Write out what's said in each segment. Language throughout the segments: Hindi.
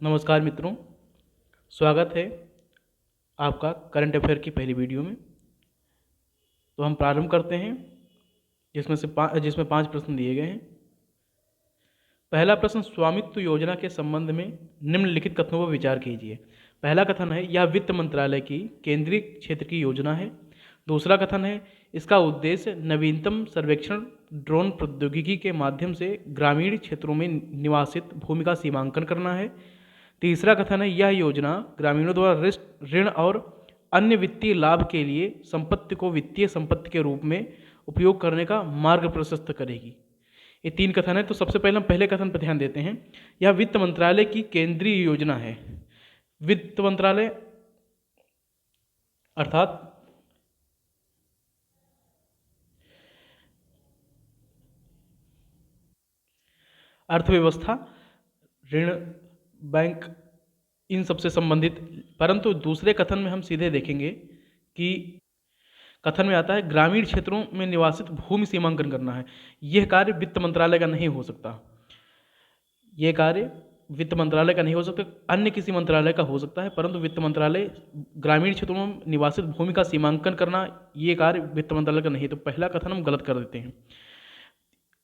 नमस्कार मित्रों, स्वागत है आपका करंट अफेयर की पहली वीडियो में। तो हम प्रारंभ करते हैं जिसमें 5 प्रश्न दिए गए हैं। पहला प्रश्न, स्वामित्व योजना के संबंध में निम्नलिखित कथनों पर विचार कीजिए। पहला कथन है, यह वित्त मंत्रालय की केंद्रीय क्षेत्र की योजना है। दूसरा कथन है, इसका उद्देश्य नवीनतम सर्वेक्षण ड्रोन प्रौद्योगिकी के माध्यम से ग्रामीण क्षेत्रों में निवासित भूमि का सीमांकन करना है। तीसरा कथन है, यह योजना ग्रामीणों द्वारा ऋण और अन्य वित्तीय लाभ के लिए संपत्ति को वित्तीय संपत्ति के रूप में उपयोग करने का मार्ग प्रशस्त करेगी। ये 3 कथन है। तो सबसे पहले हम पहले कथन पर ध्यान देते हैं। यह वित्त मंत्रालय की केंद्रीय योजना है। वित्त मंत्रालय अर्थात अर्थव्यवस्था, ऋण, बैंक, इन सबसे संबंधित। परंतु दूसरे कथन में हम सीधे देखेंगे कि कथन में आता है ग्रामीण क्षेत्रों में निवासित भूमि सीमांकन करना है। यह कार्य वित्त मंत्रालय का नहीं हो सकता। यह कार्य वित्त मंत्रालय का नहीं हो सकता, अन्य किसी मंत्रालय का हो सकता है, परंतु वित्त मंत्रालय ग्रामीण क्षेत्रों में निवासित भूमि का सीमांकन करना, ये कार्य वित्त मंत्रालय का नहीं है। तो पहला कथन हम गलत कर देते हैं।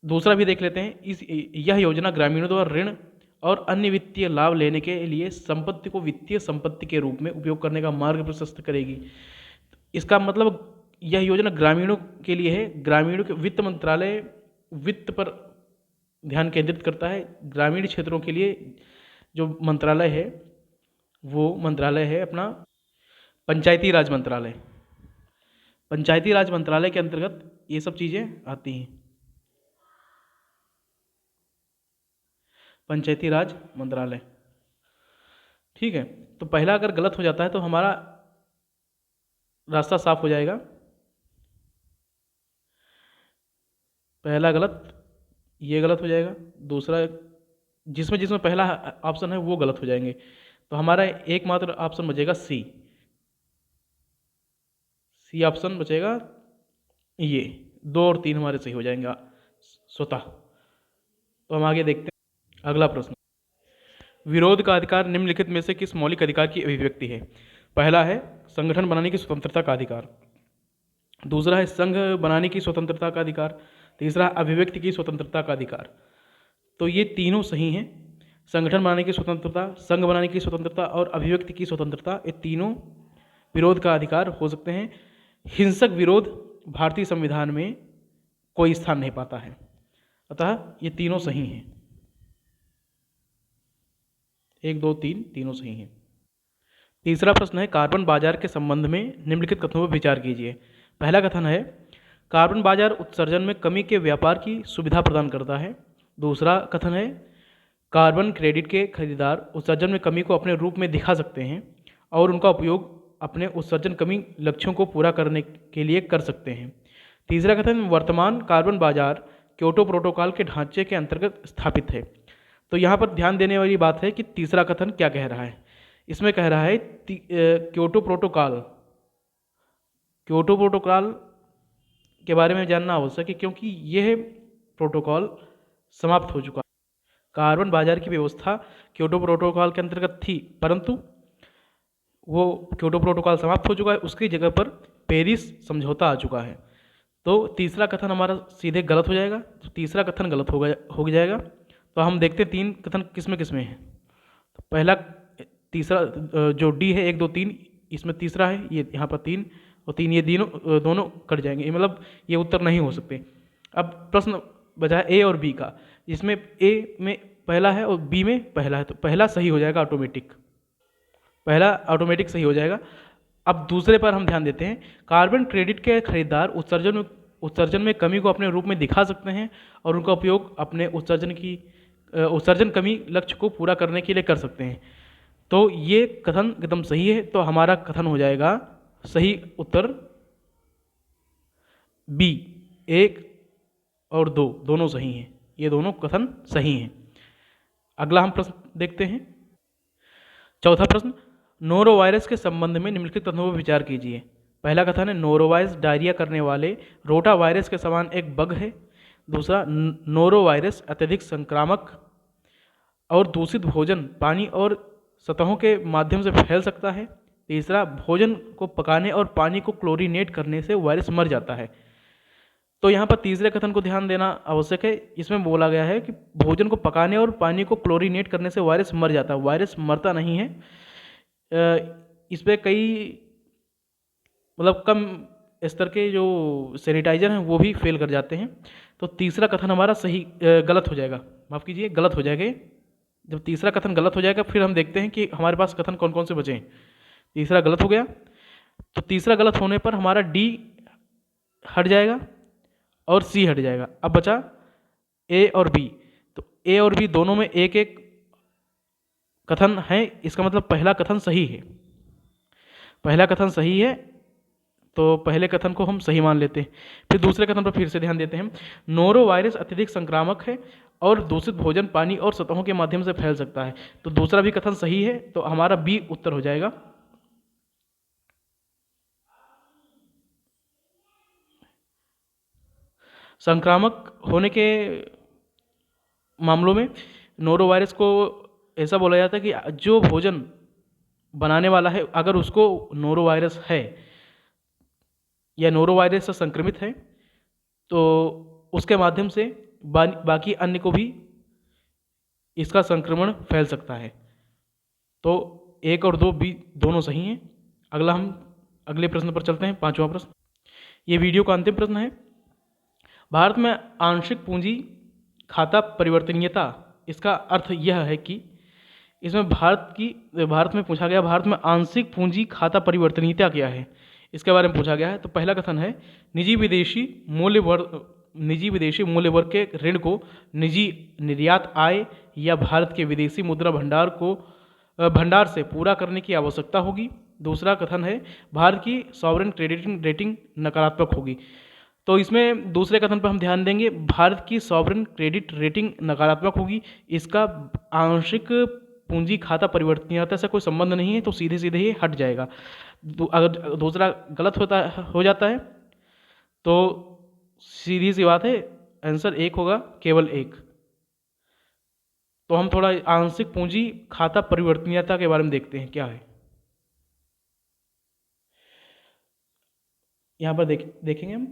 दूसरा भी देख लेते हैं। यह योजना ग्रामीणों द्वारा ऋण और अन्य वित्तीय लाभ लेने के लिए संपत्ति को वित्तीय संपत्ति के रूप में उपयोग करने का मार्ग प्रशस्त करेगी। इसका मतलब यह योजना ग्रामीणों के लिए है। ग्रामीणों के वित्त मंत्रालय वित्त पर ध्यान केंद्रित करता है। ग्रामीण क्षेत्रों के लिए जो मंत्रालय है वो मंत्रालय है अपना पंचायती राज मंत्रालय। पंचायती राज मंत्रालय के अंतर्गत ये सब चीज़ें आती हैं। पंचायती राज मंत्रालय, ठीक है। तो पहला अगर गलत हो जाता है तो हमारा रास्ता साफ हो जाएगा। पहला गलत, ये गलत हो जाएगा। दूसरा जिसमें पहला ऑप्शन है वो गलत हो जाएंगे। तो हमारा एकमात्र ऑप्शन बचेगा सी ऑप्शन बचेगा। ये 2 और 3 हमारे सही हो जाएंगे स्वतः। तो हम आगे देखते हैं। अगला प्रश्न, विरोध का अधिकार निम्नलिखित में से किस मौलिक अधिकार की अभिव्यक्ति है? पहला है संगठन बनाने की स्वतंत्रता का अधिकार। दूसरा है संघ बनाने की स्वतंत्रता का अधिकार। तीसरा अभिव्यक्ति की स्वतंत्रता का अधिकार। तो ये तीनों सही हैं। संगठन बनाने की स्वतंत्रता, संघ बनाने की स्वतंत्रता और अभिव्यक्ति की स्वतंत्रता, ये तीनों विरोध का अधिकार हो सकते हैं। हिंसक विरोध भारतीय संविधान में कोई स्थान नहीं पाता है, अतः ये तीनों सही हैं। 1, 2, 3 तीनों सही हैं। तीसरा प्रश्न है, कार्बन बाजार के संबंध में निम्नलिखित कथनों पर विचार कीजिए। पहला कथन है, कार्बन बाजार उत्सर्जन में कमी के व्यापार की सुविधा प्रदान करता है। दूसरा कथन है, कार्बन क्रेडिट के खरीदार उत्सर्जन में कमी को अपने रूप में दिखा सकते हैं और उनका उपयोग अपने उत्सर्जन कमी लक्ष्यों को पूरा करने के लिए कर सकते हैं। तीसरा कथन, वर्तमान कार्बन बाजार क्योटो प्रोटोकॉल के ढांचे के अंतर्गत स्थापित है। तो यहाँ पर ध्यान देने वाली बात है कि तीसरा कथन क्या कह रहा है। इसमें कह रहा है क्योटो प्रोटोकॉल के बारे में जानना आवश्यक है, क्योंकि यह प्रोटोकॉल समाप्त हो चुका। कार्बन बाजार की व्यवस्था क्योटो प्रोटोकॉल के अंतर्गत थी, परंतु वो क्योटो प्रोटोकॉल समाप्त हो चुका है। उसकी जगह पर पेरिस समझौता आ चुका है। तो तीसरा कथन हमारा सीधे गलत हो जाएगा। तो तीसरा कथन गलत हो जाएगा। तो हम देखते हैं 3 कथन किसमें हैं। तो पहला तीसरा जो डी है 1, 2, 3, इसमें तीसरा है, ये यहाँ पर 3 और 3, ये दोनों कट जाएंगे, मतलब ये उत्तर नहीं हो सकते। अब प्रश्न बचा है ए और बी का, जिसमें ए में पहला है और बी में पहला है। तो पहला सही हो जाएगा, पहला ऑटोमेटिक सही हो जाएगा। अब दूसरे पर हम ध्यान देते हैं। कार्बन क्रेडिट के खरीदार उत्सर्जन में कमी को अपने रूप में दिखा सकते हैं और उनका उपयोग अपने उत्सर्जन कमी लक्ष्य को पूरा करने के लिए कर सकते हैं। तो ये कथन एकदम सही है। तो हमारा कथन हो जाएगा सही उत्तर बी, 1 और 2 दोनों सही हैं। ये दोनों कथन सही हैं। अगला हम प्रश्न देखते हैं। चौथा प्रश्न, नोरोवायरस के संबंध में निम्नलिखित कथनों पर विचार कीजिए। पहला कथन है, नोरोवायरस डायरिया करने वाले रोटा वायरस के समान एक बग है। दूसरा, नोरोवायरस अत्यधिक संक्रामक और दूषित भोजन पानी और सतहों के माध्यम से फैल सकता है। तीसरा, भोजन को पकाने और पानी को क्लोरीनेट करने से वायरस मर जाता है। तो यहाँ पर तीसरे कथन को ध्यान देना आवश्यक है। इसमें बोला गया है कि भोजन को पकाने और पानी को क्लोरीनेट करने से वायरस मर जाता है। वायरस मरता नहीं है। इस पर कई मतलब कम स्तर के जो सैनिटाइजर हैं वो भी फेल कर जाते हैं। तो तीसरा कथन हमारा सही गलत हो जाएगा, माफ़ कीजिए गलत हो जाएगा। जब तीसरा कथन गलत हो जाएगा फिर हम देखते हैं कि हमारे पास कथन कौन कौन से बचे हैं। तीसरा गलत हो गया, तो तीसरा गलत होने पर हमारा डी हट जाएगा और सी हट जाएगा। अब बचा ए और बी। तो ए और बी दोनों में एक एक कथन है, इसका मतलब पहला कथन सही है। पहला कथन सही है तो पहले कथन को हम सही मान लेते हैं। फिर दूसरे कथन पर फिर से ध्यान देते हैं। नोरो वायरस अत्यधिक संक्रामक है और दूषित भोजन पानी और सतहों के माध्यम से फैल सकता है। तो दूसरा भी कथन सही है, तो हमारा बी उत्तर हो जाएगा। संक्रामक होने के मामलों में नोरो वायरस को ऐसा बोला जाता है कि जो भोजन बनाने वाला है अगर उसको नोरो वायरस है या नोरो वायरस से संक्रमित है तो उसके माध्यम से बाकी अन्य को भी इसका संक्रमण फैल सकता है। तो 1 और 2 बी दोनों सही हैं। हम अगले प्रश्न पर चलते हैं, 5वां प्रश्न। ये वीडियो का अंतिम प्रश्न है। भारत में आंशिक पूंजी खाता परिवर्तनीयता, इसका अर्थ यह है कि इसमें भारत में पूछा गया भारत में आंशिक पूंजी खाता परिवर्तनीयता क्या है, इसके बारे में पूछा गया है। तो पहला कथन है निजी विदेशी मूल्य वर्ग के ऋण को निजी निर्यात आय या भारत के विदेशी मुद्रा भंडार से पूरा करने की आवश्यकता होगी। दूसरा कथन है भारत की सॉवरेन क्रेडिट रेटिंग नकारात्मक होगी। तो इसमें दूसरे कथन पर हम ध्यान देंगे, भारत की सॉवरेन क्रेडिट रेटिंग नकारात्मक होगी। इसका आंशिक पूंजी खाता परिवर्तनीयता से कोई संबंध नहीं है, तो सीधे सीधे ही हट जाएगा। अगर दूसरा गलत हो जाता है तो सीधी सी बात है, आंसर 1 होगा, केवल 1। तो हम थोड़ा आंशिक पूंजी खाता परिवर्तनीयता के बारे में देखते हैं क्या है। यहाँ पर देखेंगे हम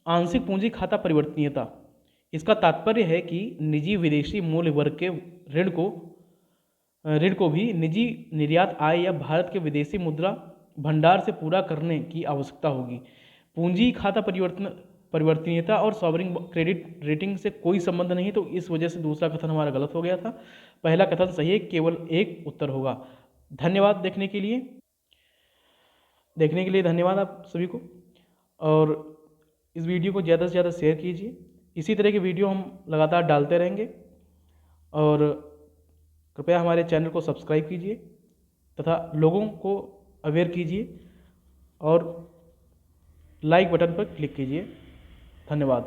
आंशिक पूंजी खाता परिवर्तनीयता। इसका तात्पर्य है कि निजी विदेशी मूल्य वर्ग के ऋण को भी निजी निर्यात आय या भारत के विदेशी मुद्रा भंडार से पूरा करने की आवश्यकता होगी। पूंजी खाता परिवर्तनीयता और सॉवरेन क्रेडिट रेटिंग से कोई संबंध नहीं, तो इस वजह से दूसरा कथन हमारा गलत हो गया था। पहला कथन सही है, केवल 1 उत्तर होगा। धन्यवाद देखने के लिए धन्यवाद आप सभी को, और इस वीडियो को ज़्यादा से ज़्यादा शेयर कीजिए। इसी तरह के वीडियो हम लगातार डालते रहेंगे, और कृपया हमारे चैनल को सब्सक्राइब कीजिए तथा लोगों को अवेयर कीजिए और लाइक बटन पर क्लिक कीजिए। धन्यवाद।